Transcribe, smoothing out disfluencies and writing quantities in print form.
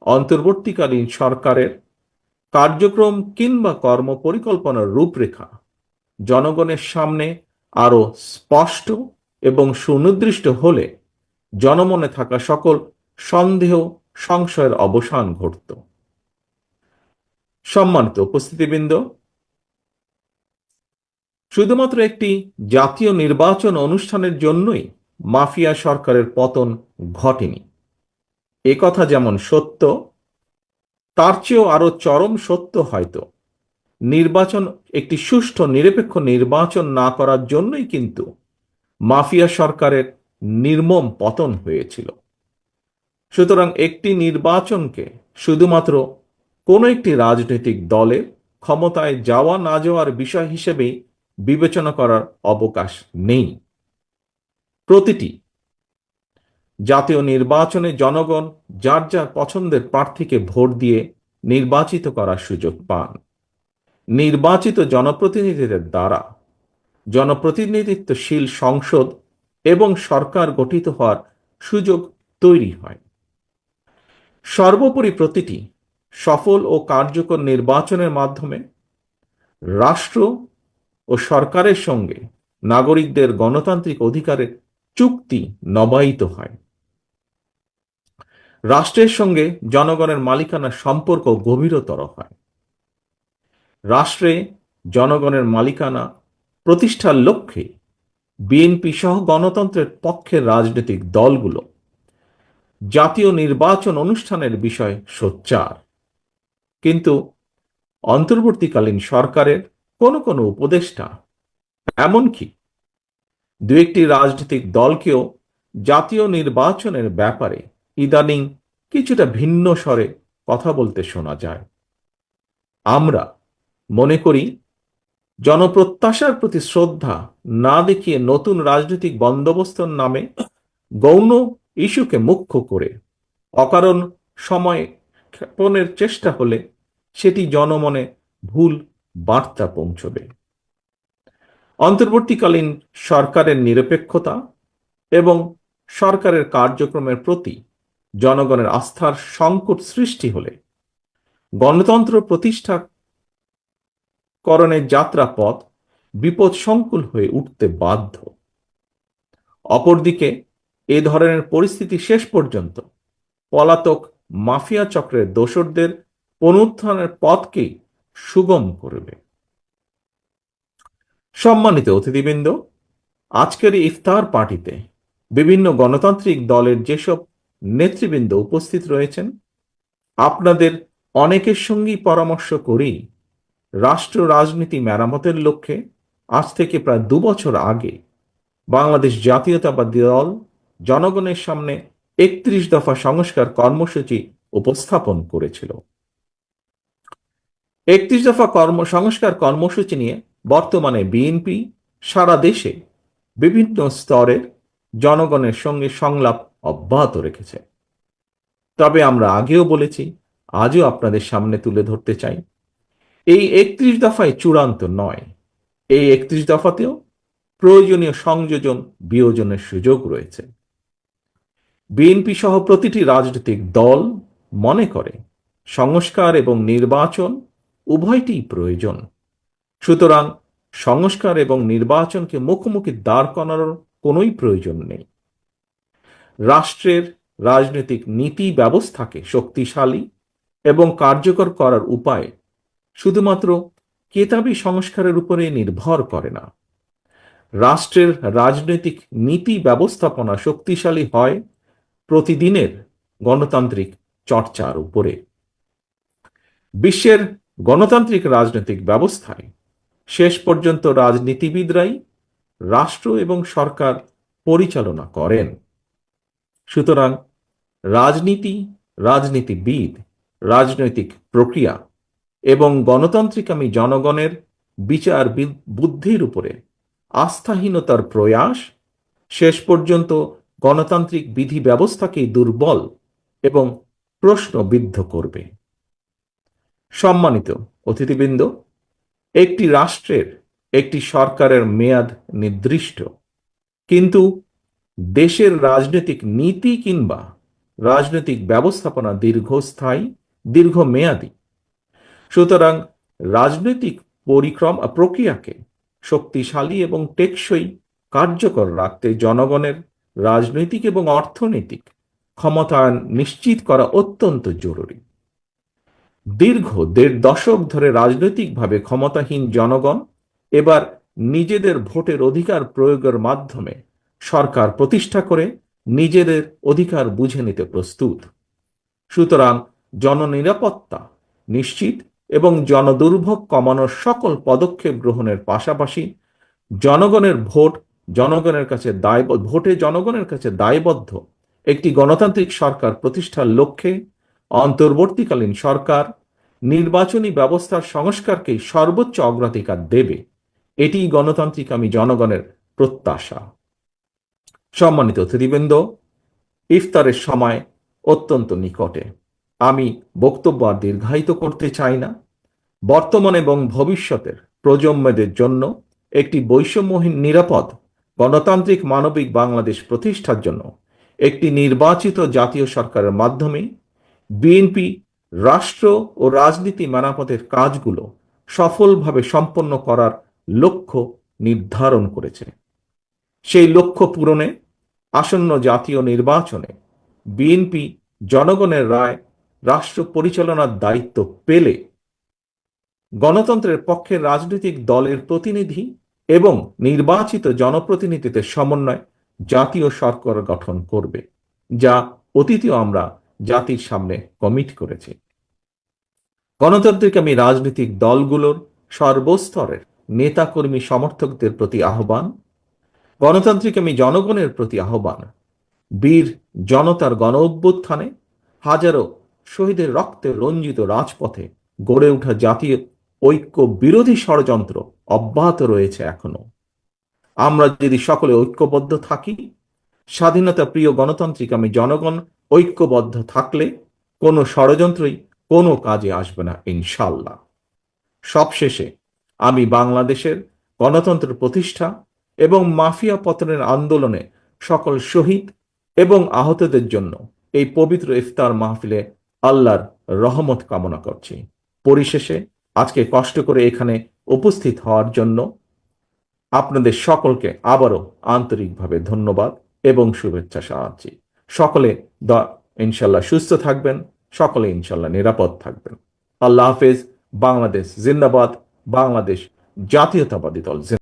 অন্তর্বর্তীকালীন সরকারের কার্যক্রম কিংবা কর্মপরিকল্পনার রূপরেখা জনগণের সামনে আরো স্পষ্ট এবং সুনির্দিষ্ট হলে জনমনে থাকা সকল সন্দেহ সংশয়ের অবসান ঘটত। সম্মানিত উপস্থিতিবৃন্দ, শুধুমাত্র একটি জাতীয় নির্বাচন অনুষ্ঠানের জন্যই মাফিয়া সরকারের পতন ঘটেনি। এ কথা যেমন সত্য, তার চেয়েও আরো চরম সত্য হয়তো নির্বাচন, একটি সুষ্ঠু নিরপেক্ষ নির্বাচন না করার জন্যই কিন্তু মাফিয়া সরকারের নির্মম পতন হয়েছিল। সুতরাং একটি নির্বাচনকে শুধুমাত্র কোনো একটি রাজনৈতিক দলের ক্ষমতায় যাওয়া না যাওয়ার বিষয় হিসেবে বিবেচনা করার অবকাশ নেই। প্রতিটি জাতীয় নির্বাচনে জনগণ যার যার পছন্দের প্রার্থীকে ভোট দিয়ে নির্বাচিত করার সুযোগ পান। নির্বাচিত জনপ্রতিনিধিদের দ্বারা জনপ্রতিনিধিত্বশীল সংসদ এবং সরকার গঠিত হওয়ার সুযোগ তৈরি হয়। সর্বোপরি প্রতিটি সফল ও কার্যকর নির্বাচনের মাধ্যমে রাষ্ট্র ও সরকারের সঙ্গে নাগরিকদের গণতান্ত্রিক অধিকারের চুক্তি নবায়িত হয়। রাষ্ট্রের সঙ্গে জনগণের মালিকানার সম্পর্ক গভীরতর হয়। রাষ্ট্রে জনগণের মালিকানা প্রতিষ্ঠার লক্ষ্যে বিএনপি সহ গণতন্ত্রের পক্ষের রাজনৈতিক দলগুলো জাতীয় নির্বাচন অনুষ্ঠানের বিষয় সোচ্চার। কিন্তু অন্তর্বর্তীকালীন সরকারের কোনো কোনো উপদেষ্টা, এমনকি দু একটি রাজনৈতিক দলকেও জাতীয় নির্বাচনের ব্যাপারে ইদানিং কিছুটা ভিন্ন স্বরে কথা বলতে শোনা যায়। আমরা মনে করি জনপ্রত্যাশার প্রতি শ্রদ্ধা না দেখিয়ে নতুন রাজনৈতিক বন্দোবস্তর নামে গৌণ ইস্যুকে মুখ্য করে অকারণ সময় ক্ষেপণের চেষ্টা হলে সেটি জনমনে ভুল বার্তা পৌঁছবে। অন্তর্বর্তীকালীন সরকারের নিরপেক্ষতা এবং সরকারের কার্যক্রমের প্রতি জনগণের আস্থার সংকট সৃষ্টি হলে গণতন্ত্র প্রতিষ্ঠা করণের যাত্রাপথ বিপদসংকুল হয়ে উঠতে বাধ্য। অপরদিকে এ ধরনের পরিস্থিতি শেষ পর্যন্ত পলাতক মাফিয়া চক্রের দোসরদের পুনরুত্থানের পথকেই সুগম করবে। সম্মানিত অতিথিবৃন্দ, আজকের ইফতার পার্টিতে বিভিন্ন গণতান্ত্রিক দলের যেসব নেতৃবৃন্দ উপস্থিত রয়েছেন, আপনাদের অনেকের সঙ্গেই পরামর্শ করেই রাষ্ট্র রাজনীতি মেরামতের লক্ষ্যে আজ থেকে প্রায় 2 বছর আগে বাংলাদেশ জাতীয়তাবাদী দল জনগণের সামনে 31 দফা সংস্কার কর্মসূচি উপস্থাপন করেছিল। 31 দফা সংস্কার কর্মসূচি নিয়ে বর্তমানে বিএনপি সারা দেশে বিভিন্ন স্তরের জনগণের সঙ্গে সংলাপ অব্যাহত রেখেছে। তবে আমরা আগেও বলেছি, আজও আপনাদের সামনে তুলে ধরতে চাই, এই 31 দফায় চূড়ান্ত নয়। এই 31 দফাতেও প্রয়োজনীয় সংযোজন বিয়োজনের সুযোগ রয়েছে। বিএনপি সহ প্রতিটি রাজনৈতিক দল মনে করে সংস্কার এবং নির্বাচন উভয়টিই প্রয়োজন। সুতরাং সংস্কার এবং নির্বাচনকে মুখোমুখি দাঁড় করানোর কোনোই প্রয়োজন নেই। রাষ্ট্রের রাজনৈতিক নীতি ব্যবস্থাকে শক্তিশালী এবং কার্যকর করার উপায় শুধুমাত্র কেতাবি সংস্কারের উপরে নির্ভর করে না। রাষ্ট্রের রাজনৈতিক নীতি ব্যবস্থাপনা শক্তিশালী হয় প্রতিদিনের গণতান্ত্রিক চর্চার উপরে। বিশ্বের গণতান্ত্রিক রাজনৈতিক ব্যবস্থায় শেষ পর্যন্ত রাজনীতিবিদরাই রাষ্ট্র এবং সরকার পরিচালনা করেন। সুতরাং রাজনীতি, রাজনীতিবিদ, রাজনৈতিক প্রক্রিয়া এবং গণতান্ত্রিকামী জনগণের বিচার বুদ্ধির উপরে আস্থাহীনতার প্রয়াস শেষ পর্যন্ত গণতান্ত্রিক বিধি ব্যবস্থাকেই দুর্বল এবং প্রশ্নবিদ্ধ করবে। সম্মানিত অতিথিবৃন্দ, একটি রাষ্ট্রের একটি সরকারের মেয়াদ নির্দিষ্ট, কিন্তু দেশের রাজনৈতিক নীতি কিংবা রাজনৈতিক ব্যবস্থাপনা দীর্ঘস্থায়ী, দীর্ঘমেয়াদী। সুতরাং রাজনৈতিক প্রক্রিয়াকে শক্তিশালী এবং টেকসই কার্যকর রাখতে জনগণের রাজনৈতিক এবং অর্থনৈতিক ক্ষমতায়ন নিশ্চিত করা অত্যন্ত জরুরি। দীর্ঘ ১.৫ দশক ধরে রাজনৈতিকভাবে ক্ষমতাহীন জনগণ এবার নিজেদের ভোটের অধিকার প্রয়োগের মাধ্যমে সরকার প্রতিষ্ঠা করে নিজেদের অধিকার বুঝে নিতে প্রস্তুত। সুতরাং জননিরাপত্তা নিশ্চিত এবং জনদুর্ভোগ কমানোর সকল পদক্ষেপ গ্রহণের পাশাপাশি জনগণের ভোটে জনগণের কাছে দায়বদ্ধ একটি গণতান্ত্রিক সরকার প্রতিষ্ঠার লক্ষ্যে অন্তর্বর্তীকালীন সরকার নির্বাচনী ব্যবস্থার সংস্কারকেই সর্বোচ্চ অগ্রাধিকার দেবে, এটি গণতান্ত্রিকামী জনগণের প্রত্যাশা। সম্মানিত অতিথিবৃন্দ, ইফতারের সময় অত্যন্ত নিকটে। আমি বক্তব্য আর দীর্ঘায়িত করতে চাই না। বর্তমান এবং ভবিষ্যতের প্রজন্মদের জন্য একটি বৈষম্যহীন, নিরাপদ, গণতান্ত্রিক, মানবিক বাংলাদেশ প্রতিষ্ঠার জন্য একটি নির্বাচিত জাতীয় সরকারের মাধ্যমে বিএনপি রাষ্ট্র ও রাজনীতি মেরামতের কাজগুলো সফলভাবে সম্পন্ন করার লক্ষ্য নির্ধারণ করেছে। সেই লক্ষ্য পূরণে আসন্ন জাতীয় নির্বাচনে বিএনপি জনগণের রায় রাষ্ট্র পরিচালনার দায়িত্ব পেলে গণতন্ত্রের পক্ষে রাজনৈতিক দলের প্রতিনিধি এবং নির্বাচিত জনপ্রতিনিধিদের সমন্বয় জাতীয় সরকার গঠন করবে, যা অতীতেও আমরা জাতির সামনে কমিট করেছি। গণতান্ত্রিকামী রাজনৈতিক দলগুলোর সর্বস্তরের নেতাকর্মী সমর্থকদের প্রতি আহ্বান, গণতান্ত্রিকামী জনগণের প্রতি আহ্বান, বীর জনতার গণ অভ্যুত্থানে হাজারো শহীদের রক্তে রঞ্জিত রাজপথে গড়ে ওঠা জাতীয় ঐক্য বিরোধী ষড়যন্ত্র অব্যাহত রয়েছে এখনো। আমরা যদি সকলে ঐক্যবদ্ধ থাকি, স্বাধীনতা প্রিয় গণতান্ত্রিকামী জনগণ ঐক্যবদ্ধ থাকলে কোনো ষড়যন্ত্রই কোনো কাজে আসবে না ইনশাআল্লাহ। সবশেষে আমি বাংলাদেশের গণতন্ত্র প্রতিষ্ঠা এবং মাফিয়া পতনের আন্দোলনে সকল শহীদ এবং আহতদের জন্য এই পবিত্র ইফতার মাহফিলে আল্লাহর রহমত কামনা করছি। পরিশেষে আজকে কষ্ট করে এখানে উপস্থিত হওয়ার জন্য আপনাদের সকলকে আবারও আন্তরিকভাবে ধন্যবাদ এবং শুভেচ্ছা জানাচ্ছি। সকলে ইনশাল্লাহ সুস্থ থাকবেন, সকলে ইনশাল্লাহ নিরাপদ থাকবেন। আল্লাহ হাফেজ। বাংলাদেশ জিন্দাবাদ। বাংলাদেশ জাতীয়তাবাদী দল।